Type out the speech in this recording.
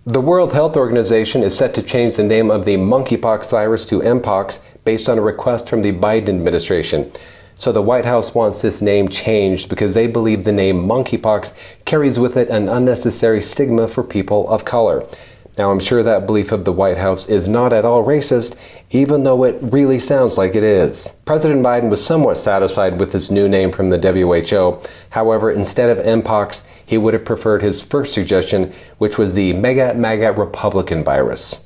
The World Health Organization is set to change the name of the monkeypox virus to MPOX based on a request from the Biden administration. So the White House wants this name changed because they believe the name monkeypox carries with it an unnecessary stigma for people of color. Now, I'm sure that belief of the White House is not at all racist, even though it really sounds like it is. President Biden was somewhat satisfied with this new name from the WHO. However, instead of MPOX, he would have preferred his first suggestion, which was the MAGA Republican virus.